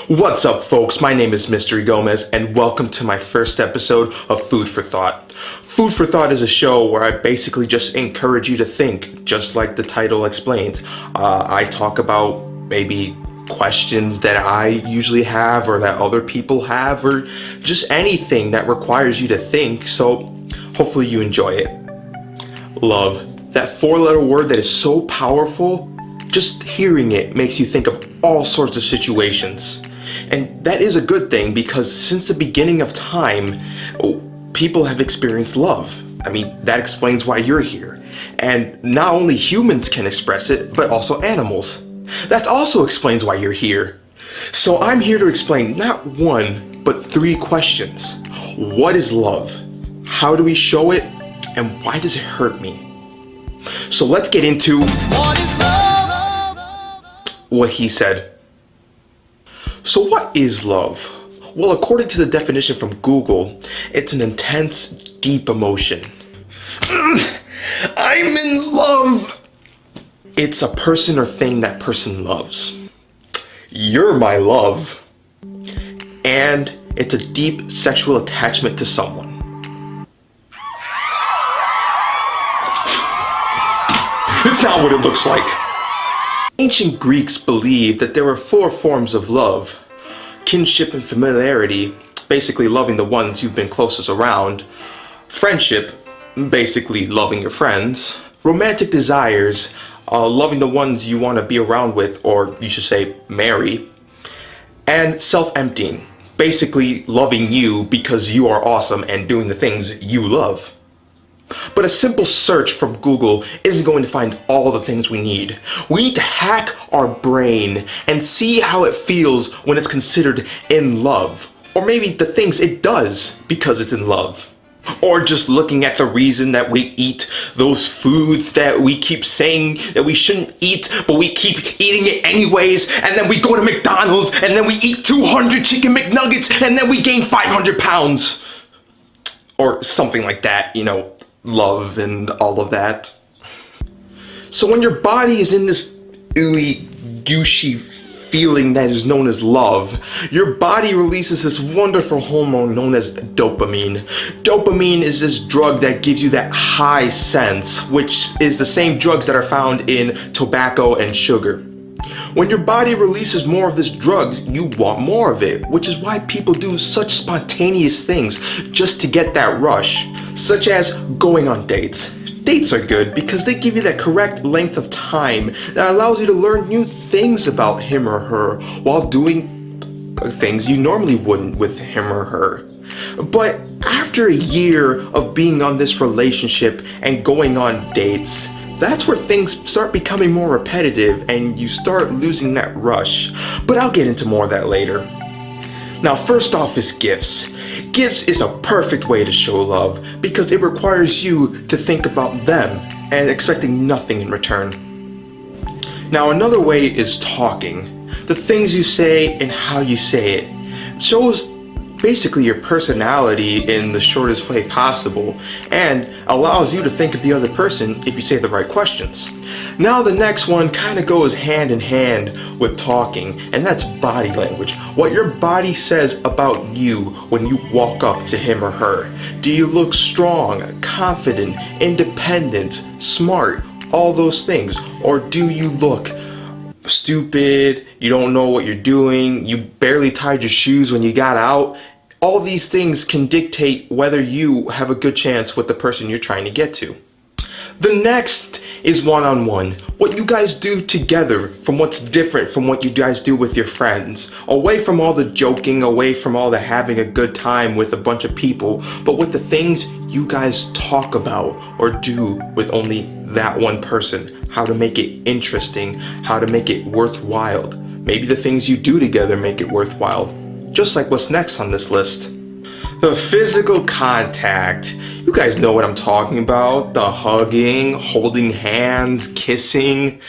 What's up, folks? My name is MysteryGomez, and welcome to my first episode of Food for Thought. Food for Thought is a show where I basically just encourage you to think, just like the title explains. I talk about maybe questions that I usually have or that other people have, or just anything that requires you to think, so hopefully you enjoy it. Love. That four-letter word that is so powerful, just hearing it makes you think of all sorts of situations. And that is a good thing, because since the beginning of time, people have experienced love. I mean, that explains why you're here. And not only humans can express it, but also animals. That also explains why you're here. So I'm here to explain not one, but three questions. What is love? How do we show it? And why does it hurt me? So let's get into what he said. So what is love? Well, according to the definition from Google, it's an intense, deep emotion. I'm in love! It's a person or thing that person loves. You're my love. And it's a deep sexual attachment to someone. It's not what it looks like. Ancient Greeks believed that there were four forms of love: kinship and familiarity, basically loving the ones you've been closest around; friendship, basically loving your friends; romantic desires, loving the ones you want to be around with, or you should say marry; and self-emptying, basically loving you because you are awesome and doing the things you love. But a simple search from Google isn't going to find all the things we need. We need to hack our brain and see how it feels when it's considered in love. Or maybe the things it does because it's in love. Or just looking at the reason that we eat those foods that we keep saying that we shouldn't eat, but we keep eating it anyways, and then we go to McDonald's and then we eat 200 chicken McNuggets and then we gain 500 pounds. Or something like that, you know. Love and all of that. So when your body is in this ooey, gushy feeling that is known as love, your body releases this wonderful hormone known as dopamine. Dopamine is this drug that gives you that high sense, which is the same drugs that are found in tobacco and sugar. When your body releases more of this drug, you want more of it, which is why people do such spontaneous things just to get that rush, such as going on dates. Dates are good because they give you that correct length of time that allows you to learn new things about him or her while doing things you normally wouldn't with him or her. But after a year of being on this relationship and going on dates, that's where things start becoming more repetitive and you start losing that rush. But I'll get into more of that later. Now, first off is gifts. Gifts is a perfect way to show love because it requires you to think about them and expecting nothing in return. Now, another way is talking. The things you say and how you say it shows basically your personality in the shortest way possible and allows you to think of the other person if you say the right questions. Now the next one kind of goes hand in hand with talking, and that's body language. What your body says about you when you walk up to him or her. Do you look strong, confident, independent, smart, all those things? Or do you look stupid, you don't know what you're doing, you barely tied your shoes when you got out? All these things can dictate whether you have a good chance with the person you're trying to get to. The next is one-on-one. What you guys do together, from what's different from what you guys do with your friends. Away from all the joking, away from all the having a good time with a bunch of people, but with the things you guys talk about or do with only that one person. How to make it interesting, how to make it worthwhile. Maybe the things you do together make it worthwhile. Just like what's next on this list. The physical contact. You guys know what I'm talking about. The hugging, holding hands, kissing,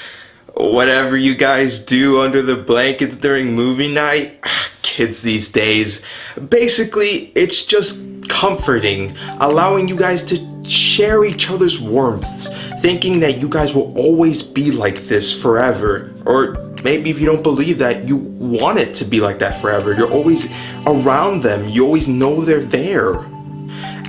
whatever you guys do under the blankets during movie night. Kids these days. Basically, it's just comforting, allowing you guys to share each other's warmth, thinking that you guys will always be like this forever, or maybe if you don't believe that, you want it to be like that forever. You're always around them. You always know they're there.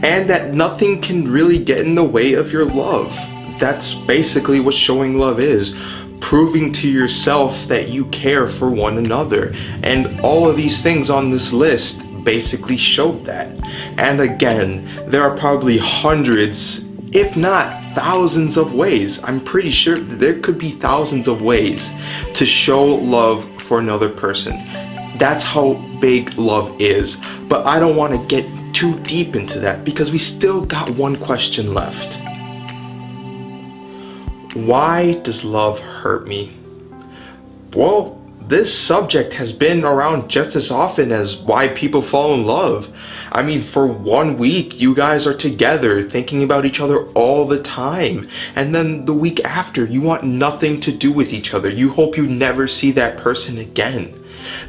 And that nothing can really get in the way of your love. That's basically what showing love is. Proving to yourself that you care for one another. And all of these things on this list basically showed that. And again, there are probably hundreds, if not thousands of ways. I'm pretty sure that there could be thousands of ways to show love for another person. That's how big love is. But I don't want to get too deep into that because we still got one question left. Why does love hurt me? Well, this subject has been around just as often as why people fall in love. I mean, for 1 week, you guys are together, thinking about each other all the time. And then the week after, you want nothing to do with each other. You hope you never see that person again.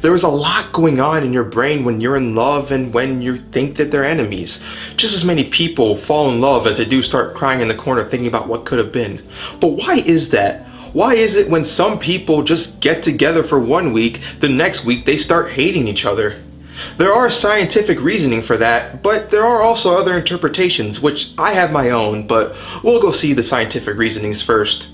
There is a lot going on in your brain when you're in love and when you think that they're enemies. Just as many people fall in love as they do start crying in the corner thinking about what could have been. But why is that? Why is it when some people just get together for 1 week, the next week they start hating each other? There are scientific reasoning for that, but there are also other interpretations, which I have my own, but we'll go see the scientific reasonings first.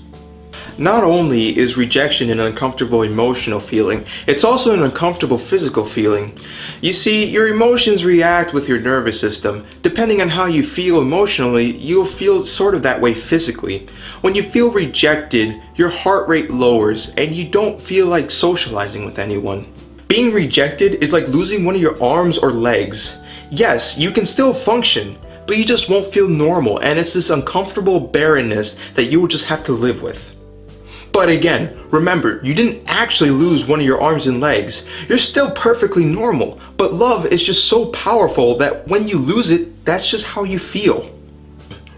Not only is rejection an uncomfortable emotional feeling, it's also an uncomfortable physical feeling. You see, your emotions react with your nervous system. Depending on how you feel emotionally, you'll feel sort of that way physically. When you feel rejected, your heart rate lowers and you don't feel like socializing with anyone. Being rejected is like losing one of your arms or legs. Yes, you can still function, but you just won't feel normal, and it's this uncomfortable barrenness that you will just have to live with. But again, remember, you didn't actually lose one of your arms and legs. You're still perfectly normal, but love is just so powerful that when you lose it, that's just how you feel.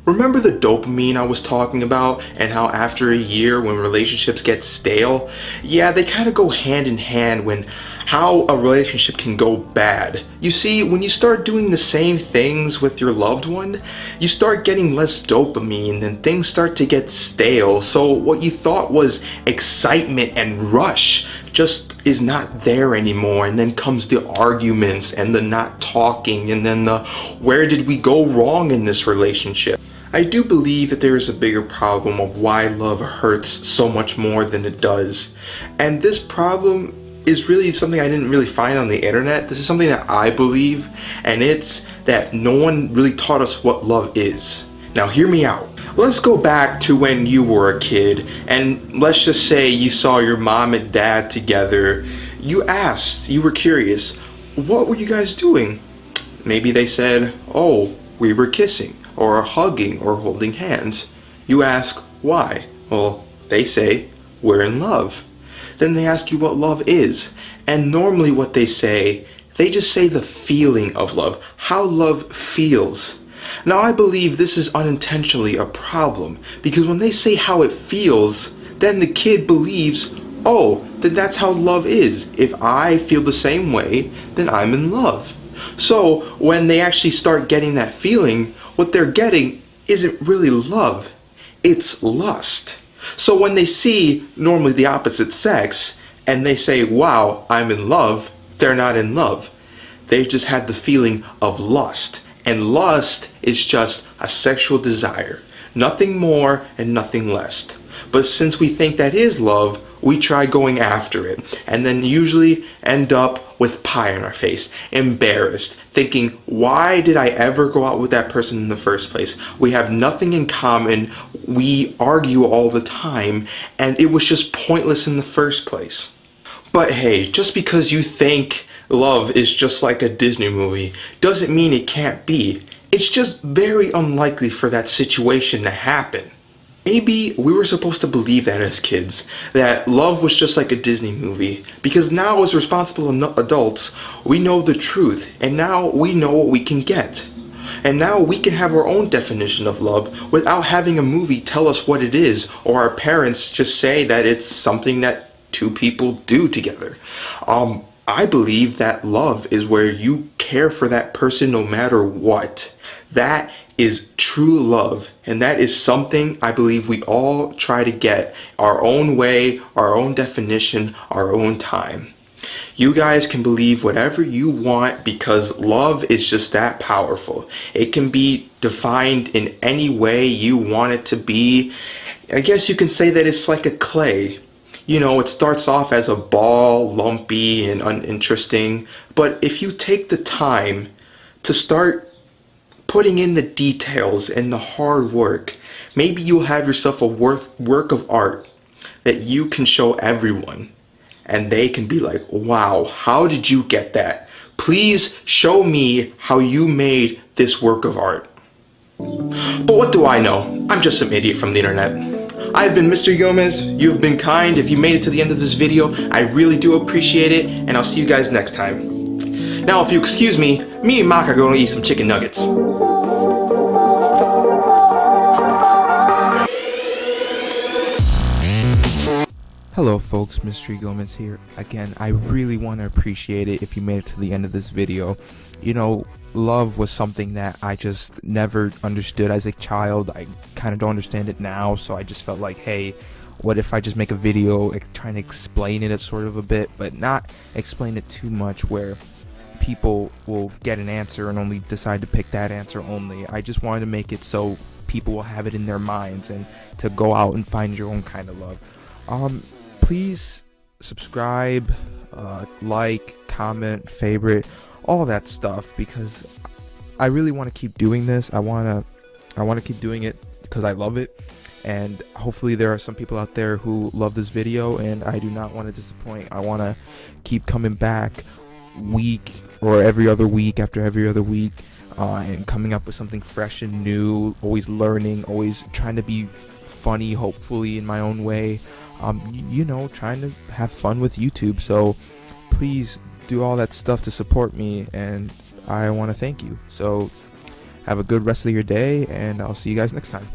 Remember the dopamine I was talking about and how after a year when relationships get stale? Yeah, they kind of go hand in hand when how a relationship can go bad. You see, when you start doing the same things with your loved one, you start getting less dopamine and things start to get stale. So what you thought was excitement and rush just is not there anymore. And then comes the arguments and the not talking and then the where did we go wrong in this relationship? I do believe that there is a bigger problem of why love hurts so much more than it does. And this problem is really something I didn't really find on the internet. This is something that I believe, and it's that no one really taught us what love is. Now hear me out. Let's go back to when you were a kid, and let's just say you saw your mom and dad together. You asked, you were curious, what were you guys doing? Maybe they said, oh, we were kissing, or hugging, or holding hands. You ask, why? Well, they say, we're in love. Then they ask you what love is. And normally what they just say the feeling of love, how love feels. Now I believe this is unintentionally a problem, because when they say how it feels, then the kid believes, oh, then that's how love is. If I feel the same way, then I'm in love. So when they actually start getting that feeling, what they're getting isn't really love, it's lust. So when they see normally the opposite sex and they say, wow, I'm in love, they're not in love. They just had the feeling of lust. And lust is just a sexual desire. Nothing more and nothing less. But since we think that is love, we try going after it, and then usually end up with pie on our face, embarrassed, thinking, why did I ever go out with that person in the first place? We have nothing in common, we argue all the time, and it was just pointless in the first place. But hey, just because you think love is just like a Disney movie doesn't mean it can't be. It's just very unlikely for that situation to happen. Maybe we were supposed to believe that as kids, that love was just like a Disney movie, because now as responsible adults, we know the truth, and now we know what we can get. And now we can have our own definition of love without having a movie tell us what it is, or our parents just say that it's something that two people do together. I believe that love is where you care for that person no matter what. That is true love, and that is something I believe we all try to get our own way, our own definition, our own time. You guys can believe whatever you want because love is just that powerful. It can be defined in any way you want it to be. I guess you can say that it's like a clay. You know, it starts off as a ball, lumpy and uninteresting, but if you take the time to start putting in the details and the hard work, maybe you'll have yourself a work of art that you can show everyone. And they can be like, wow, how did you get that? Please show me how you made this work of art. But what do I know? I'm just some idiot from the internet. I've been Mr. Gomez. You've been kind. If you made it to the end of this video, I really do appreciate it. And I'll see you guys next time. Now, if you excuse me and Mark are going to eat some chicken nuggets. Hello folks, MysteryGomez here. Again, I really want to appreciate it if you made it to the end of this video. You know, love was something that I just never understood as a child. I kind of don't understand it now, so I just felt like, hey, what if I just make a video trying to explain it sort of a bit, but not explain it too much where people will get an answer and only decide to pick that answer only. I just wanted to make it so people will have it in their minds and to go out and find your own kind of love. Please subscribe, like, comment, favorite, all that stuff, because I really want to keep doing this. I want to keep doing it because I love it, and hopefully there are some people out there who love this video, and I do not want to disappoint. I want to keep coming back week or every other week after every other week, and coming up with something fresh and new, always learning, always trying to be funny, hopefully in my own way. You know, trying to have fun with YouTube. So please do all that stuff to support me, and I want to thank you. So have a good rest of your day, and I'll see you guys next time.